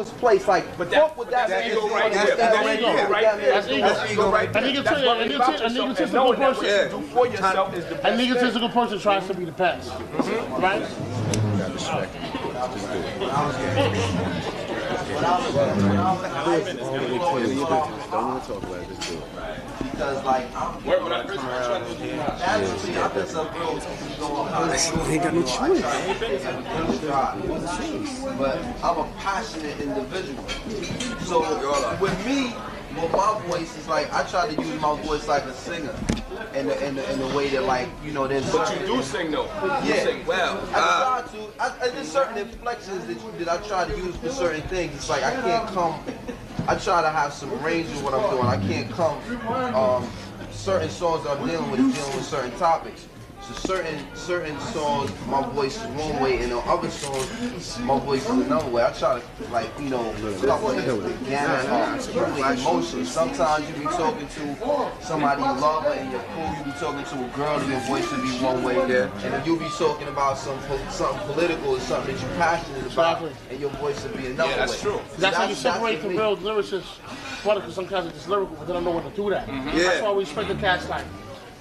his place, like, fuck with that man. Ego right there. That's ego right there. An egotistical person. Do for yourself is the best. An egotistical person tries to be the best, right? Because like When I first tried to do actually I think some girls They ain't got no choice. But I'm a passionate individual. So with me, with my voice is like I try to use my voice like a singer. In the way that, like, you know, there's. But you do sing though. You sing well. I try to. There's certain inflections that I try to use for certain things. It's like I can't come. I try to have some range in what I'm doing. I can't come. Certain songs that I'm dealing with certain topics. So certain songs, my voice is one way, and on other songs, my voice is another way. I try to, like, you know, couple the gamut of emotions. Sometimes you be talking to somebody you love and you're cool. You be talking to a girl and your voice will be one way, and then you'll be talking about something political or something that you're passionate about, and your voice will be another way. That's true. That's how you separate the real lyricists. Because some guys are just lyrical, but they don't know when to do that. That's why we respect the cats like.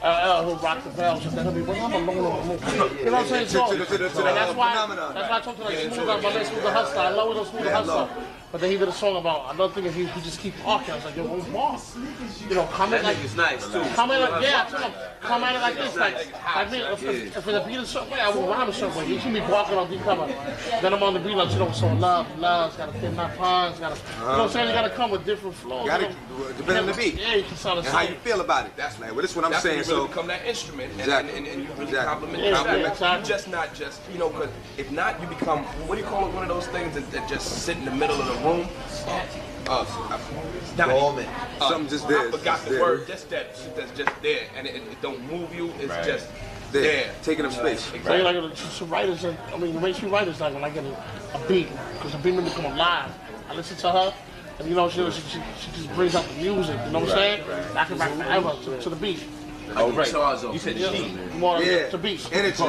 He'll rock the bells and then he'll be, well, I'm alone on the move. You know what I'm saying? So, and that's why I talk to like Smooth out my man, Smooth the Hustler. I love it, Smooth the Hustler. But then he did a song about another thing, and he just keep talking. I was like, yo, what's boss? You know, comment like, nice too. comment like, yeah, come at it like this. Like, I mean, if the beat is a certain way, I will rhyme a certain way. You see me walking on deep cover. Then I'm on the beat like, you know, so love's gotta fit my puns, gotta, you know what I'm saying? You gotta come with different flows. Depending on the beat. Yeah, you can sound the and how same. you feel about it. That's like, well, this is what I'm saying. That's when you So really become that instrument, and you really compliment Yeah, the track. exactly. You just not just, you know, because if not, you become, what do you call it, one of those things that just sit in the middle of the room? something just there. I forgot the word, that's just there, and it don't move you, it's just there. Taking up space. So you like some writers, and I mean, the way she writers like when I get a beat, because the beat may become alive. I listen to her, and you know, she just brings out the music. You know what I'm saying? I can rock forever to the beat. Oh, right. You said she. More to beat. Energy.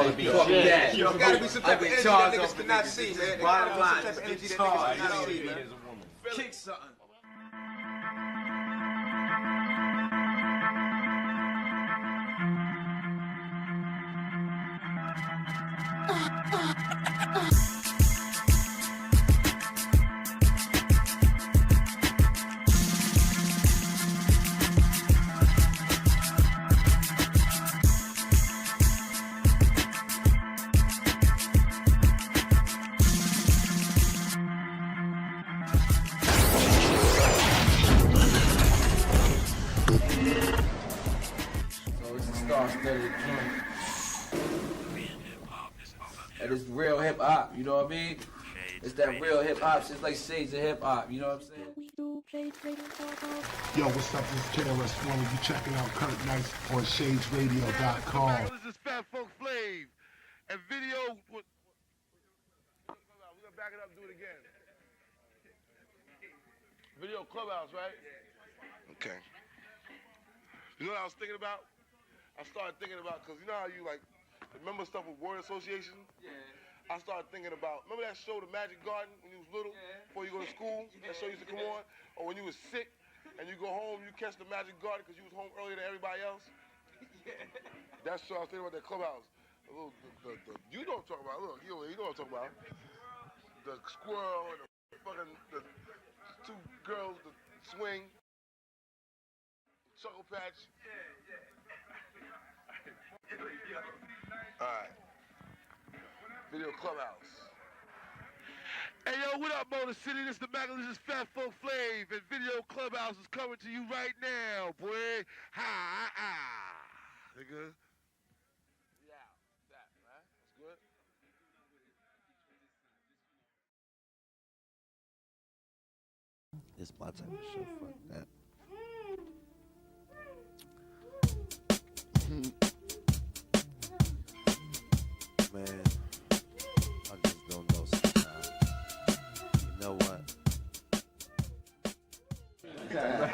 Yeah. You know, gotta be some type of energy that niggas cannot see, man. Bottom line, Some type of energy that niggas cannot see, man. Kick something. And it's real hip hop, you know what I mean? It's that real hip hop, it's like shades of hip hop, you know what I'm saying? Yo, what's up? This is KRS-One. You checking out Kurt Nice on ShadeRadio.com. This is Fat Folk Flav. And video... We're gonna back it up and do it again. Video Clubhouse, right? Okay. You know what I was thinking about? I started thinking about, because you know how you like, remember stuff with word association? Yeah. I started thinking about, remember that show, The Magic Garden, when you was little? Yeah. Before you go to school? Yeah. That show used to come on? Or when you was sick, and you go home, you catch The Magic Garden because you was home earlier than everybody else? Yeah. That show, I was thinking about that Clubhouse. You know what I'm talking about. Look, you know what I'm talking about. The squirrel and the two girls, the swing, Chuckle Patch. All right. Video Clubhouse. Hey, yo, what up, Motor City? This is the Magalus, this is Fat Folk Flav, and Video Clubhouse is coming to you right now, boy. Nigga. Yeah, that, right? That's good. It's my type of show, fuck that. Man, I just don't know sometimes. You know what?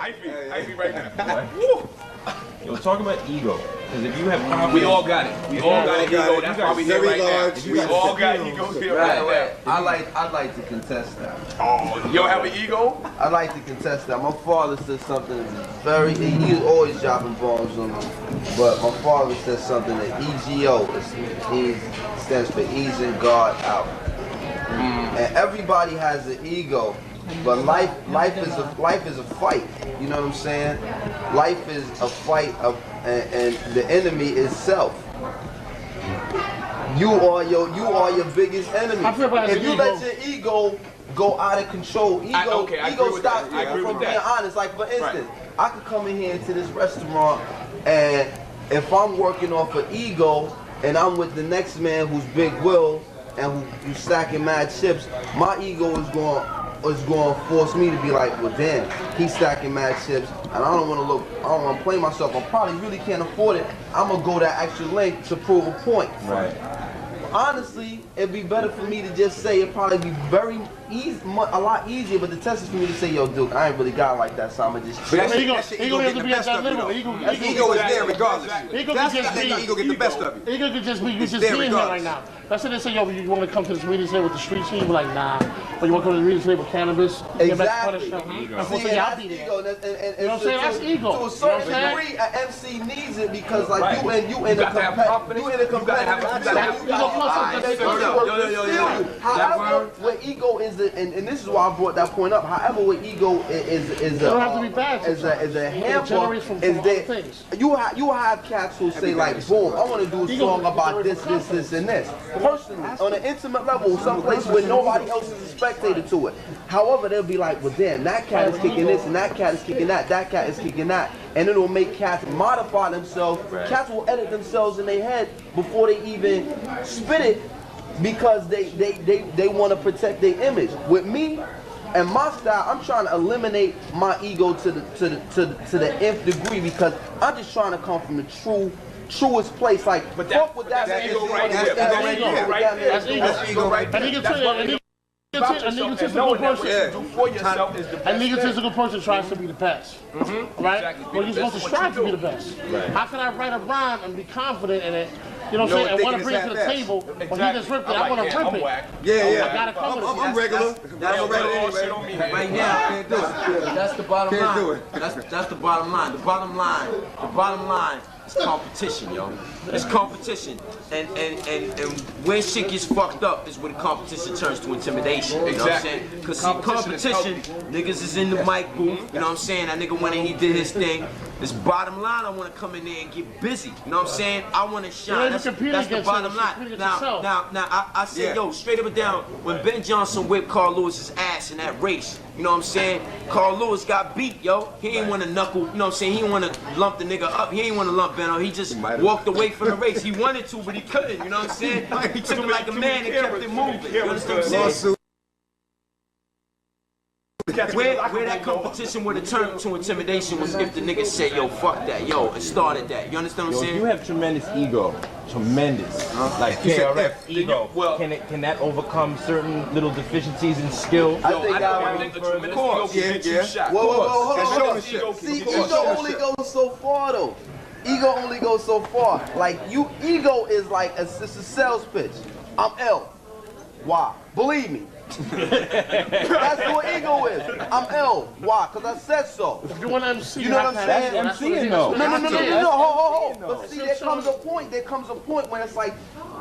Ivy right now. Yo, talk about ego. Because if you have confidence, We all got it. We all got an ego. That's why we here right now. We all got egos here right now. I'd like to contest that. Oh, you don't have an ego? I'd like to contest that. My father said something very, he's always dropping bombs on me, but my father said something that EGO stands for ease and guard out. And everybody has an ego, but life is a fight. You know what I'm saying? Life is a fight and the enemy is self. You are your biggest enemy. If you let your ego go out of control, ego stops people from being honest. Like for instance, I could come in here into this restaurant, and if I'm working off of ego, and I'm with the next man who's Big Will, and who's stacking mad chips, my ego is going to force me to be like, well damn, he's stacking mad chips, and I don't want to play myself. I probably really can't afford it. I'm gonna go that extra length to prove a point. Right. Honestly, it'd be better for me to just say it'd probably be very easy, a lot easier, but the test is for me to say, yo, Duke, I ain't really got like that, so I'ma just chill. He gonna have to be at that level. Ego is there regardless. Ego That's the ego get the best of you. Ego could just be being here right now. That's what they say, yo, you want to come to this meeting today with the street scene? You be like, nah. Or you want to come to the meeting today with cannabis? Exactly. See, that's ego. You know what I'm saying? That's ego. To a certain degree, an MC needs it because, like, you in a However, where ego is, and this is why I brought that point up. However, where ego is a hamper, is that you have cats who say like, boom, I want to do a song about this, and this. Personally, on an intimate level, someplace where nobody else is a spectator to it. However, they'll be like, well, damn, that cat is kicking this, and that cat is kicking that cat is kicking that, and it'll make cats modify themselves. Cats will edit themselves in their head before they even spit it, because they want to protect their image. With me and my style, I'm trying to eliminate my ego to the nth degree, because I'm just trying to come from the truest place. Like, but fuck with that ego right there. That's ego right there. A egotistical person tries to be the best, right? Well, you're supposed to strive to be the best. How can I write a rhyme and be confident in it? You know what I'm saying? And want to bring it to the table, but he just ripped it. I want to rip it. I'm regular. Right now, can't do it. That's the bottom line. That's the bottom line. The bottom line is competition, yo. It's competition. And when shit gets fucked up is when competition turns to intimidation. You know what I'm saying? Because see, competition, niggas is in the mic booth. You know what I'm saying? That nigga went and he did his thing. This bottom line, I want to come in there and get busy. You know what I'm saying? I want to shine. That's the bottom line. Now, I said, yo, straight up and down, when Ben Johnson whipped Carl Lewis's ass in that race, you know what I'm saying? Carl Lewis got beat, yo. He ain't want to knuckle, you know what I'm saying? He didn't want to lump the nigga up. He ain't want to lump Ben up. He just walked away from the race. He wanted to, but he couldn't, you know what I'm saying? He took it like a man and kept it moving. You understand what I'm saying? Where that competition would have turned to intimidation was if the nigga said, yo, fuck that, yo, and started that. You understand what I'm saying? You have tremendous ego. Tremendous. Like KRF ego. Can that overcome certain little deficiencies in skill? I think a tremendous ego can get you shot. Whoa. See, ego only goes so far, though. Ego only goes so far. Like, ego is like, it's a sales pitch. I'm L. Why? Believe me. That's what ego is. I'm L. Why? Because I said so. If you want to MC, you know what I'm saying? That's MCing though. No. Hold. But see, there comes a point when it's like,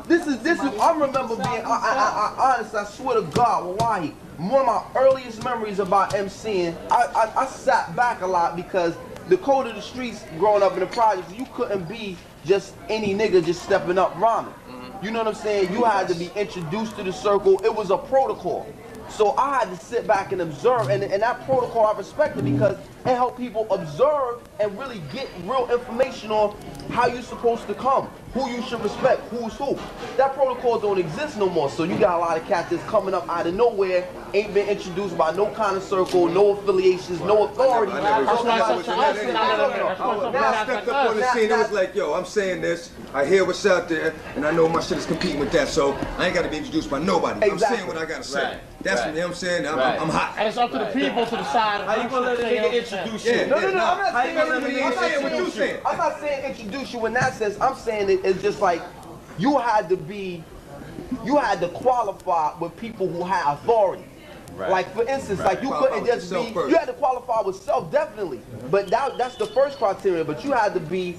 this is. I remember being. I honestly, I swear to God, wallahi, one of my earliest memories about MCing, I sat back a lot because the code of the streets growing up in the projects, you couldn't be just any nigga just stepping up rhyming. You know what I'm saying? You had to be introduced to the circle. It was a protocol. So I had to sit back and observe, and that protocol I respected because it helped people observe and really get real information on how you're supposed to come, who you should respect, who's who. That protocol don't exist no more, so you got a lot of cats that's coming up out of nowhere, ain't been introduced by no kind of circle, no affiliations, no authority. I stepped up on the scene, it was like, yo, I'm saying this, I hear what's out there, and I know my shit is competing with that, so I ain't got to be introduced by nobody. I'm saying what I got to say. That's what I'm saying. I'm hot. And it's up to the people to decide. How you gonna let a nigga introduce Yeah, you? No, I'm not How saying you gonna let me say what you saying? I'm not saying introduce you in that sense. I'm saying it's just like you had to qualify with people who had authority. Right. Like for instance, like you couldn't just be, you had to qualify with self, definitely. But that's the first criteria. But you had to be,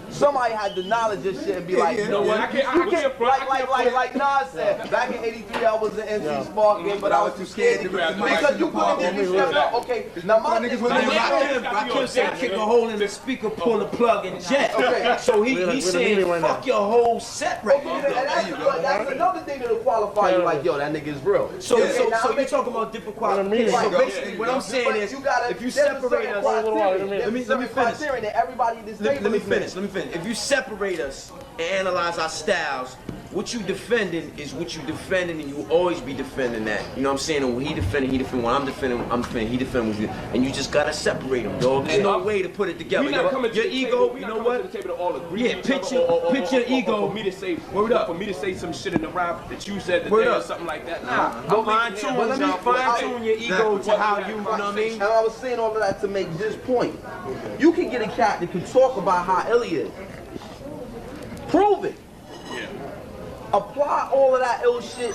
somebody had the knowledge of shit and be like, you know what? Like Nas said, back in '83 I was an MC Sparking, but I was too scared to grab the mic. Because you couldn't just be stepped up. Okay, now my niggas Rakim said kick a hole in the speaker, pull the plug and jet. Okay. So he said fuck your whole set right now. That's another thing that'll qualify you like, yo, that nigga is real. So you're talking about different qualities. So basically what I'm saying is, if you separate us, let me finish. Let me finish. If you separate us and analyze our styles, what you defending is what you defending, and you will always be defending that. You know what I'm saying? And when he defending, when I'm defending, he defending with you. And you just gotta separate them, dog. There's no way to put it together. Your ego, you know what? Yeah, pitch your ego. For me to say, for me to say some shit in the rap that you said that or something like that. Nah, fine-tune your ego to how you know what I mean? And I was saying all of that to make this point. You can get a cat that can talk about how ill he is. Prove it. Apply all of that ill shit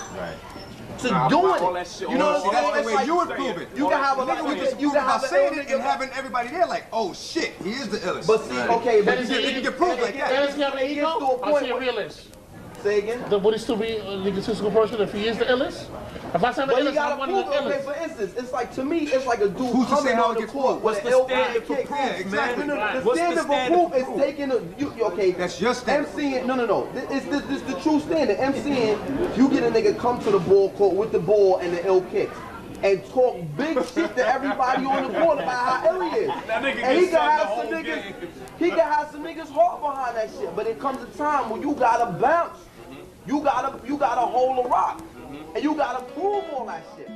to doing it. You know what I'm saying? That's the way you would prove it. You can have a lot. You can have saying it and having everybody there like, oh shit, he is the illest. But see, okay, but you can prove like that. Does he have an ego? I see a realist. Say again? Would he still be an egotistical person if he is the illest? If I say I'm the illest, I'm one of the illest. Okay, for instance, it's like, to me, it's like a dude who's to say coming how on it the gets court. What's the standard for proof, man? The standard for proof is taking okay. That's your standard. MCing, no. This the true standard. MCing, you get a nigga come to the ball court with the ball and the ill kicks and talk big shit to everybody on the court about how ill he is. And he can have some niggas heart behind that shit. But it comes a time when you gotta bounce. You gotta hold a rock. And you gotta prove all that shit.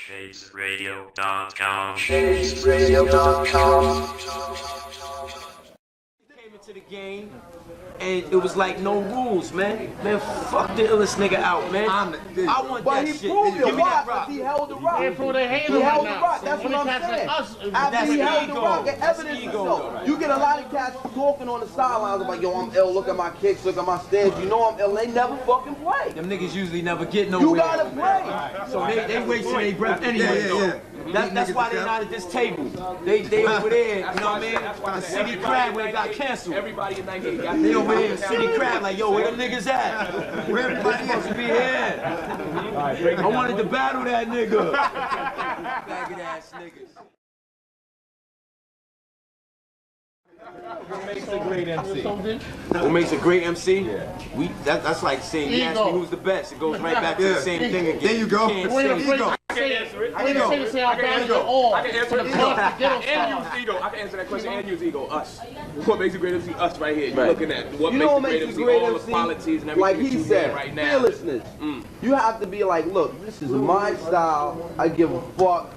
ShadesRadio.com. ShadesRadio.com. Came into the game, and it was like no rules, man. Man, fuck the illest nigga out, man. I want that shit. But he proved it. Give me that rock. He held the rock. He held the rock. That's what I'm saying. After he held the rock, the evidence is so. You get a lot of cats talking on the sidelines about, yo, I'm ill, look at my kicks, look at my stance, you know I'm ill. They never fucking play. Them niggas usually never get nowhere. You gotta play. So they wasting their breath anyway. That's why they not at this table. They over there, you know what I mean? The City Crab when it got canceled. Everybody in 98 got they over there in City Crab like, yo, where them niggas at? Where everybody supposed to be here? I wanted to battle that nigga. Faggot ass niggas. What makes a great MC? What makes a great MC? Yeah. That's like saying, you ask me who's the best. It goes right back to the same thing again. There you go. There you go. I can answer it. I can answer ego. I can answer that question and use ego. Us. What makes a great MC? Us right here. You're looking at what makes a great MC. All the qualities and everything. Like he said, right now. fearlessness. You have to be like, look, this is my style. I give a fuck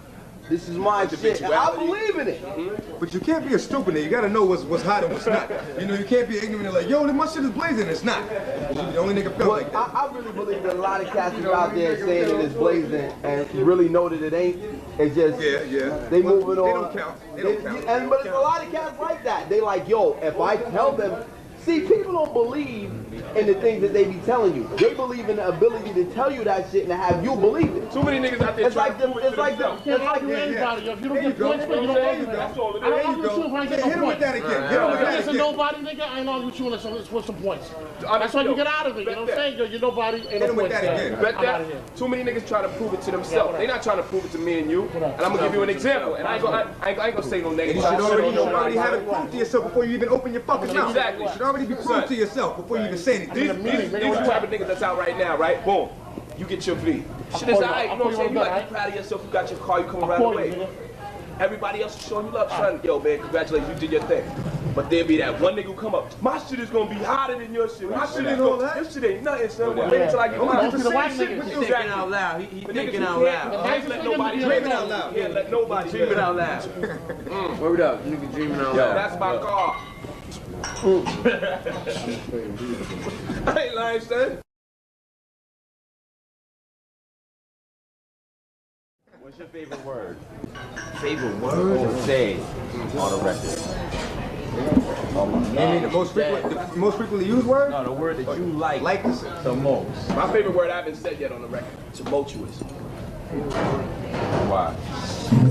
This is my shit, and I believe in it. But you can't be a stupid nigga. You gotta know what's hot and what's not. You know, you can't be ignorant and like, yo, my shit is blazing. It's not. The only nigga feel like that. I really believe that a lot of cats are out there saying that it's blazing and really know that it ain't. It's just, they moving on. They don't count. They don't count. But there's a lot of cats like that. They like, yo, if I tell them, see, people don't believe in the things that they be telling you. They believe in the ability to tell you that shit and to have you believe it. Too many niggas out there trying to prove it to themselves. If you don't get points, you don't argue. That's all it is. I don't argue with you if I ain't get no points. Hit him with that again. Hit him with that again. It's a nobody, nigga. I ain't argue with you unless it's with some points. That's why you get out of it. You know what I'm saying? You're nobody. Ain't no points. Bet that. Too many niggas try to prove it to themselves. They not trying to prove it to me and you. And I'm gonna give you an example. And I ain't gonna say no negative. You should already have it proved to yourself before you even open your fucking mouth. Exactly. You should already be proved to yourself before you even say anything. These type of niggas that's out right now, right? Boom. You get your V. Shit is alright, you know what I'm saying? You gotta be proud of yourself. You got your car, you coming right away. Everybody else is showing you love, son. Yo, man, congratulations, you did your thing. But there be that one nigga who come up, my shit is gonna be hotter than your shit. My shit is gonna, this shit ain't nothing, son. Wait until I get mine. He's thinking out loud. He's thinking out loud. Can't let nobody dream it out loud. Can't let nobody dream it out loud. Word up, nigga dreaming out loud. That's my car. I ain't lying, son. What's your favorite word? Favorite word? To say on a record. The most frequently used word? No, the word that you like to say the most. My favorite word I haven't said yet on the record. Tumultuous. Why?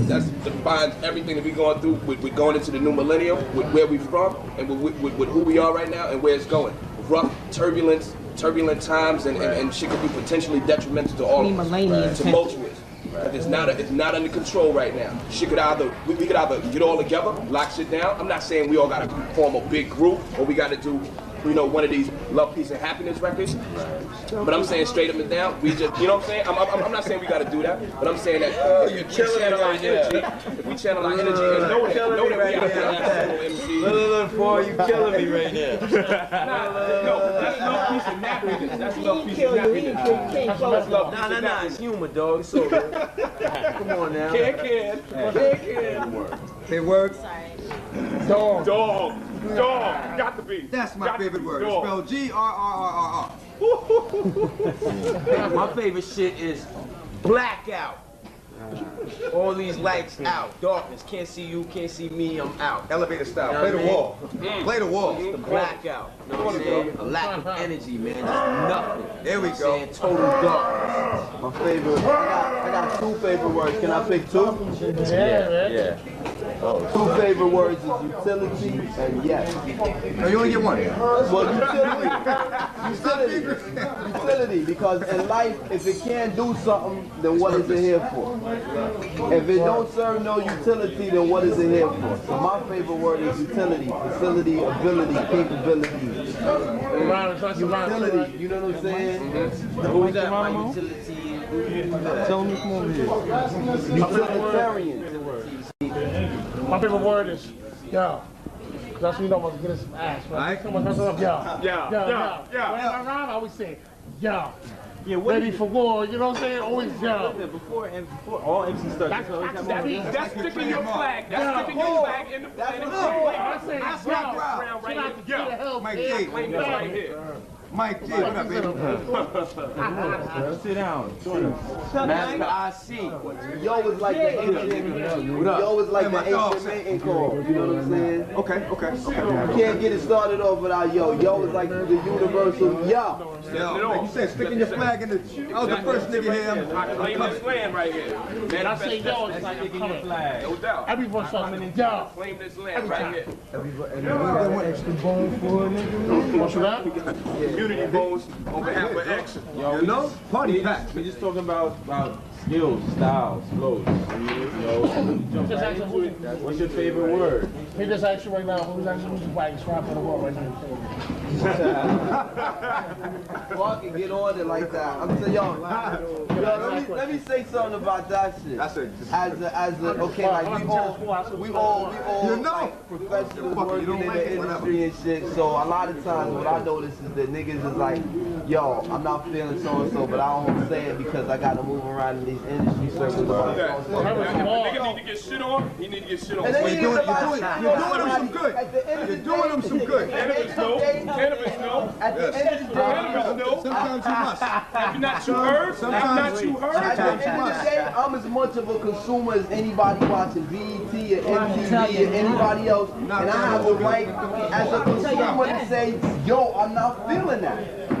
That defines everything that we're going through. We're going into the new millennium, with where we're from, and with who we are right now, and where it's going. Rough, turbulent times, and shit could be potentially detrimental to all of us. Tumultuous. It's not under control right now. Shit could we could either get all together, lock shit down. I'm not saying we all gotta form a big group or we gotta do, you know, one of these love, peace, and happiness records. But I'm saying straight up and down, we just, you know what I'm saying? I'm not saying we gotta do that, but I'm saying that if we channel our energy, and know that we are absolute MC. Look, boy, you killing me right now. No, that's love, peace, and happiness. That's love, peace, and happiness. That's love, peace, and Nah, happiness. it's humor, dog. It's over. Come on now. Can. Favorite word? Dog. Got to be. That's my favorite word. It's spelled G-R-R-R-R. My favorite shit is blackout. All these lights out, darkness, can't see you, can't see me, I'm out. Elevator style, You know play the what I wall. Play the wall. It's the blackout, you know what I'm saying? A lack of energy, man, just nothing. There we You know what I'm go. saying? Total darkness. My favorite, I got two favorite words. Can I pick two? Yeah. Two favorite words is utility and yes. No, you only get one. Well, utility, because in life, if it can't do something, then what is it here for? If it don't serve no utility, then what is it here for? So my favorite word is utility, facility, ability, capability. Utility, you know what I'm saying? Who's that? My utility. Tell me, come over here. Utilitarian. My favorite word is yo. That's when you know I'm gonna get us some ass, right? Someone comes up, yo. Yeah. Whenever I rhyme, I always say, yo. Ready for war, you know what I'm saying? Always yo. Before all MC starts. That's sticking your flag. That's sticking your flag in the flag. I say, yo. Mike J. Right here. Mike J. What up, baby? Sit down. Master IC. Yo is like the ancient. Yo is like the ancient mating call. You know what I'm saying? Okay. You can't get it started off without yo. Yo is like the universal yo. Like you said, sticking your flag in the. I was the first nigga here. I claim this land right here. Man, I say yo, it's like a color flag. No doubt. Everyone starts with yo. Claim this land right here. What's that? Community votes on behalf of action. You know? Party pack. We're just talking about skills, styles, flows. What's your favorite word? He just asked you right now, who's actually music wagon swap in the world right now? Fuck and get on it like that. I'm saying, yo, let me say something about that shit. That's it. As a, okay, like we all like professionals working in the industry and shit. So a lot of times what I notice is that niggas is like, yo, I'm not feeling so and so, but I don't say it because I gotta move around in these these industry circles about If a nigga need to get shit on, he need to get shit on. And then You're doing them some good. You're doing them some good. Cannabis, no. Cannabis, no. At the end of the day, Cannabis, no. Sometimes you must. If you're not too heard, if you're not too heard. at the end of the day, I'm as much of a consumer as anybody watching BET or MTV or anybody else, and I have the right as a consumer to say, yo, I'm not feeling that.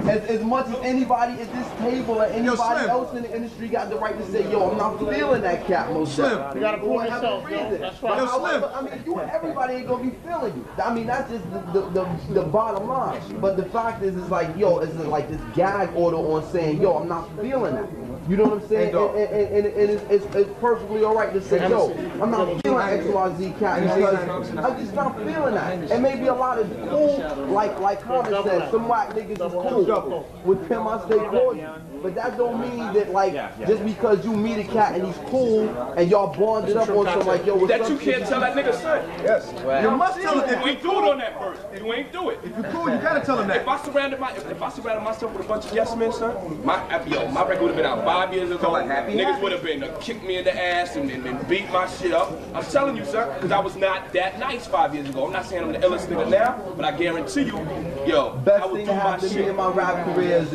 As much as anybody at this table or anybody else in the industry got the right to say, yo, I'm not feeling that cat most Slim. You gotta prove yourself, yo. That's right. However, I mean, everybody ain't gonna be feeling you. I mean, that's just the bottom line. But the fact is, it's like, yo, it's like this gag order on saying, yo, I'm not feeling that. You know what I'm saying? And it's perfectly all right to say, yo, I'm not feeling XYZ cat because I'm just not feeling that. And maybe a lot of cool, like Carmen said, some white niggas is cool. With him, I stay cordial. But that don't mean that, like, just because you meet a cat and he's cool and y'all bonded up on something like, yo, what's up? That you can't tell that nigga son. Yes. You must tell him. You ain't do it on that first. You ain't do it. If you're cool, you gotta tell him that. If I surrounded myself with a bunch of yes men, son, my record would have been out 5 years ago. Niggas would have been kicked me in the ass and beat my shit up. I'm telling you, son, because I was not that nice 5 years ago. I'm not saying I'm the illest nigga now, but I guarantee you, yo, Best I would thing do to my happen to me shit. in my rap career is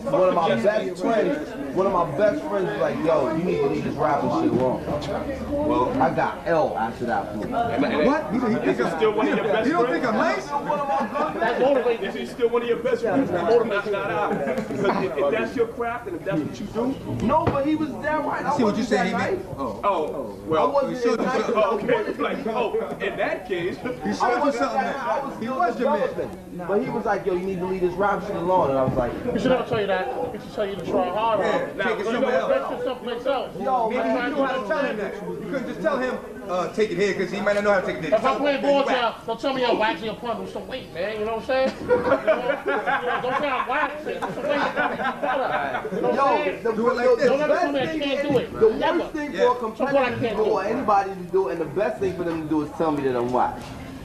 one of my best friends. One of my best friends was like, yo, you need to leave this rapping shit alone. Well, I got L after that point. What? Is he still one of your best friends? You don't think I'm nice? That's motivating. Is he still one of your best friends? Not out. Because if that's your craft and if that's what you do. No, but he was damn right. I See what you wasn't saying, that he nice. Oh, I well. wasn't as nice as I Okay, wanted to like, be. in that case. He I showed you wasn't something that nice. I was that he still was your man. developing. But he was like, yo, you need to leave this rap shit alone. And I was like, You should never tell you that. You should tell you to try harder. Yeah, take it You somewhere know, else. invest someplace else. yo, Maybe you man, know how to tell him that. You couldn't just tell him, take it here, because he might not know how to take it there. If I play ball, don't tell me I'm waxing your pun with some weight, man. You know what I'm saying? Don't say I'm waxing. Some weight. You know what I'm saying? Do it like this. Don't ever tell me I can't do it. the Never. worst thing for a competitor to do or anybody to do, and the best thing for them to do is tell me that I'm whack.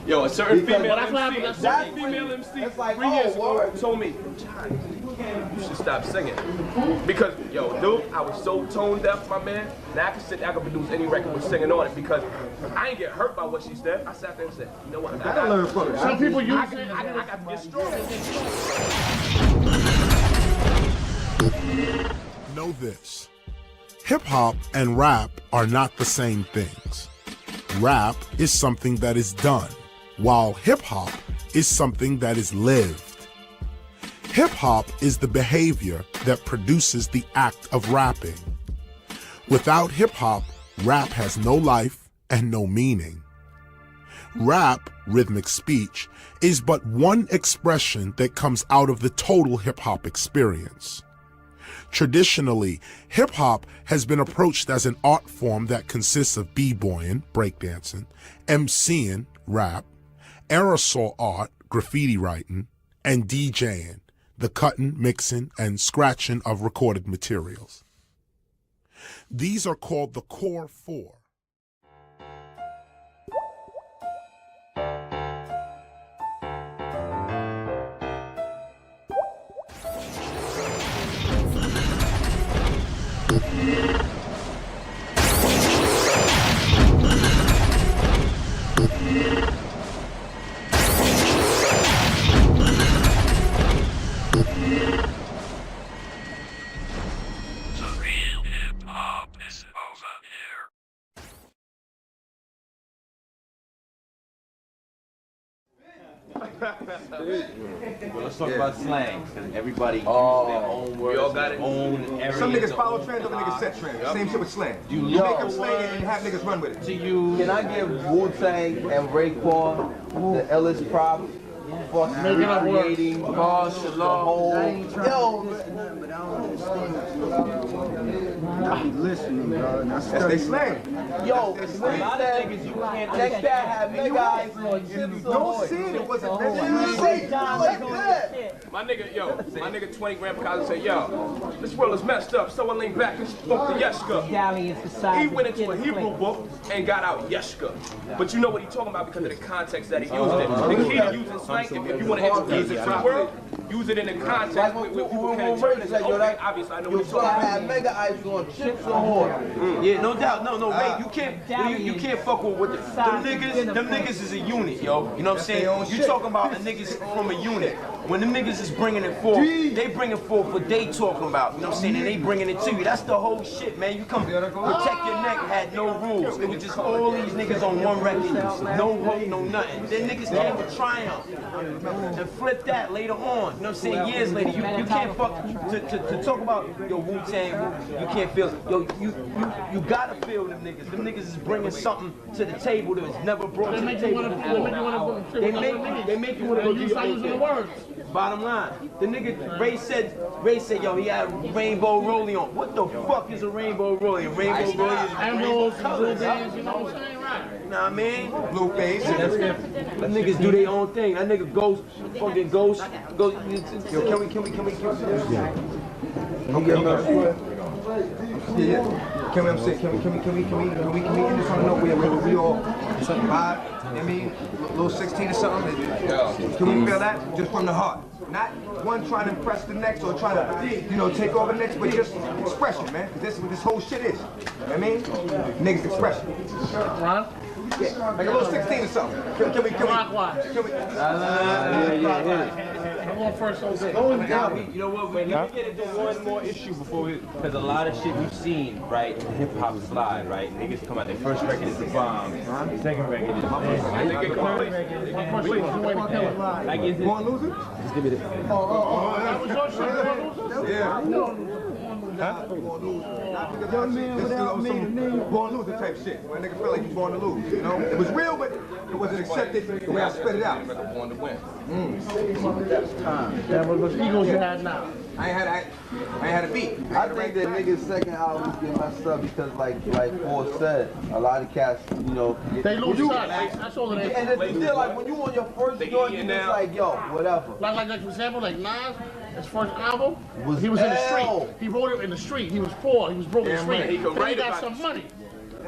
Yo, a certain Because- female that's what MC, happened. a That's certain female MC it's like, 3 years oh, ago word. told me, you should stop singing. Because, yo, dude, I was so tone deaf, my man. Now I can produce any record with singing on it because I ain't get hurt by what she said. I sat there and said, you know what? I gotta learn from it. Some people use it. I got to get strong. Know this. Hip hop and rap are not the same things. Rap is something that is done, while hip hop is something that is lived. Hip hop is the behavior that produces the act of rapping. Without hip hop, rap has no life and no meaning. Rap, rhythmic speech, is but one expression that comes out of the total hip hop experience. Traditionally, hip-hop has been approached as an art form that consists of b-boying, breakdancing, MCing, rap, aerosol art, graffiti writing, and DJing, the cutting, mixing, and scratching of recorded materials. These are called the core four. Well, let's talk about slang, because everybody uses their own words, all got their it. own areas. Some niggas follow trends, other niggas set trends. Same shit with slang. You make them slang it and have niggas run with it. To you. Can I give Wu-Tang and Raekwon the illest props for creating the whole... That's they slang. Yo, that cat had big eyes on Chips Don't see it, it wasn't My nigga 20 gram cousin said, yo, this world is messed up. Someone leaned back and spoke to Yeshka. He went into a Hebrew book and got out Yeshka. But you know what he's talking about because of the context that he used it. The key to using slang, if you want to introduce it to the world, use it in a context Like where when people can Ray interpret it. said, yo, Okay, that obviously, I know your what you're son talking had about. mega ice on chips or water. Yeah, no doubt. No, Ray, you can't fuck with what them niggas is a unit, yo. You know what I'm saying? You talking about a niggas from a unit. When the niggas is bringing it forth, they bring it forth what they talking about. You know what I'm saying? And they bringing it to you. That's the whole shit, man. You come protect your neck had no rules. It was just all these niggas on one record. No hope, no nothing. Then niggas came with Triumph and flip that later on. You know what I'm saying? Years later, you can't fuck to talk about your Wu-Tang. You can't feel. Yo, you gotta feel them niggas. Them niggas is bringing something to the table that was never brought to the table before. They make you want to go do your own thing. Bottom line, the nigga Ray said, yo, he had rainbow rollie on. What the fuck is a rainbow rollie? A rainbow rollie is rainbow colors. You know what I'm saying, right? You know what I mean? Blue face. Them niggas do their own thing. That nigga goes. Yo, can we? Yeah. Can we end this on a note where we all vibe? I mean, little 16 or something. Can we feel that just from the heart? Not one trying to impress the next or trying to, take over the next, but just expression, man. Because this is what this whole shit is. You know what I mean? Niggas expression. Ron? Yeah, like a little 16 or something. Can we? I'm going first, Jose. You know what? Let me get into one more issue before we, because a lot of shit we've seen, right? Hip hop slide, right? Niggas come out. Their first record is the bomb. Second record is like is it? Born Loser? Just give me the. That was your shit. Yeah. Young man without me, born loser type shit. When a nigga feel like he's born to lose, you know? It was real, but it wasn't accepted the way I spit it out. Born to win. Yeah, but what egos you had now? I ain't had a beat. I think that niggas' second albums get messed up because, like Paul said, a lot of cats, They lose shot. That's all it is. And it's still like when you on your first joint, you just like, yo, whatever. Like for example, like Nas, his first album, Was he was in the hell. street. He wrote it in the street. He was poor. He was broke in the street. He could Then he write got about some money.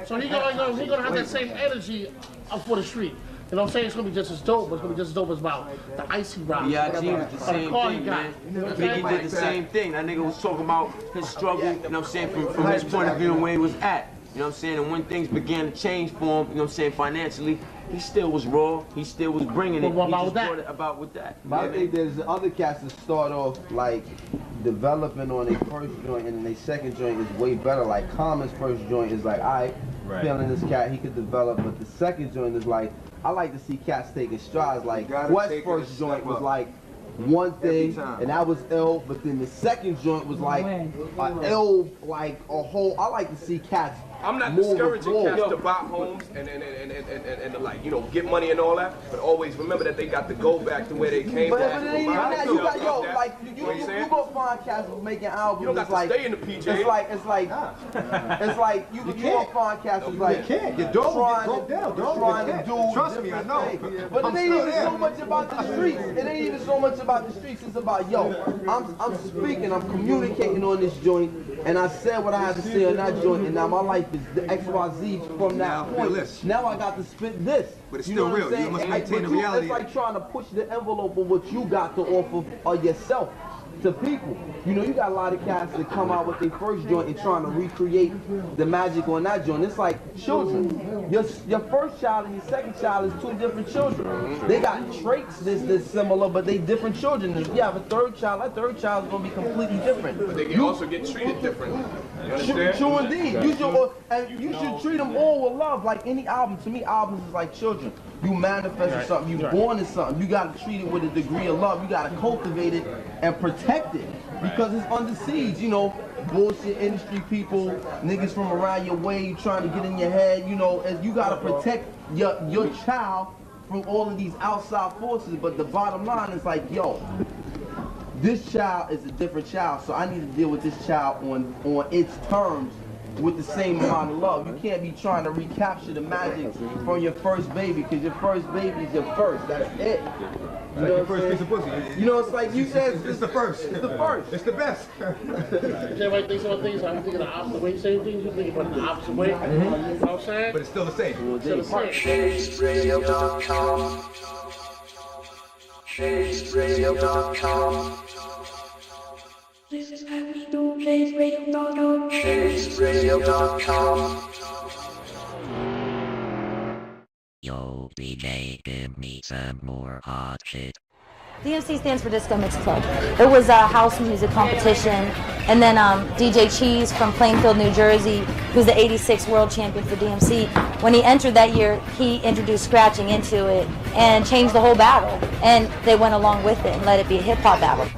So he's gonna have that same energy up for the street. You know what I'm saying? It's gonna be just as dope, but it's gonna be just as dope as about the icy rock. Yeah, G was the same thing, man. Biggie did the same thing. That nigga was talking about his struggle, you know what I'm saying, from his point of view and where he was at. You know what I'm saying? And when things began to change for him, you know what I'm saying, financially, he still was raw. He still was bringing it. But what He about just that? brought it about with that. But I think there's other cats that start off like developing on their first joint and then their second joint is way better. Like Common's first joint is like, alright, feeling this cat, he could develop, but the second joint is like, I like to see cats taking strides. Like West's first joint was like one thing, and that was ill, but then the second joint was like ill, like a whole. I like to see cats. I'm not discouraging cats to buy homes and to like, get money and all that, but always remember that they got to go back to where they came But from. it ain't even that. You got like you go find cats making albums. You don't got to like, stay in the PJ. It's like you go find cats that's like You don't trying to do. Trust me, I know. But it ain't even so much about the streets. It ain't even so much about the streets. It's about I'm speaking. I'm communicating on this joint, and I said what I had to say on that joint, and now my life is the XYZ from that point. Now I got to spit this. But it's still real. You must maintain the reality. It's like trying to push the envelope of what you got to offer of yourself to people. You got a lot of cats that come out with their first joint and trying to recreate the magic on that joint. It's like children. Your first child and your second child is two different children. They got traits that's similar, but they different children. If you have a third child, that third child is going to be completely different. But they can also get treated differently. You understand? True indeed. You should treat them all with love. Like any album, to me, albums is like children. You manifested something, you born in something. You got to treat it with a degree of love. You got to cultivate it and protect it because it's under siege. Bullshit industry people, niggas from around your way, you trying to get in your head. And you got to protect your child from all of these outside forces. But the bottom line is like, this child is a different child, so I need to deal with this child on its terms with the same amount of love. You can't be trying to recapture the magic from your first baby, because your first baby is your first. That's it. You know Your first piece of pussy. It's like you said. It's the first. It's the first. It's the best. Everybody thinks about things, I'm thinking the opposite way. Same things, you think about it the opposite way. You know what I'm saying? But it's still the same. Still the same. ChaseRadio.com. This is how we do ChaseRadio.com. ChaseRadio.com. Yo, DJ, give me some more hot shit. DMC stands for Disco Mix Club. It was a house music competition, and then DJ Cheese from Plainfield, New Jersey, who's the '86 world champion for DMC, when he entered that year, he introduced scratching into it and changed the whole battle, and they went along with it and let it be a hip-hop battle.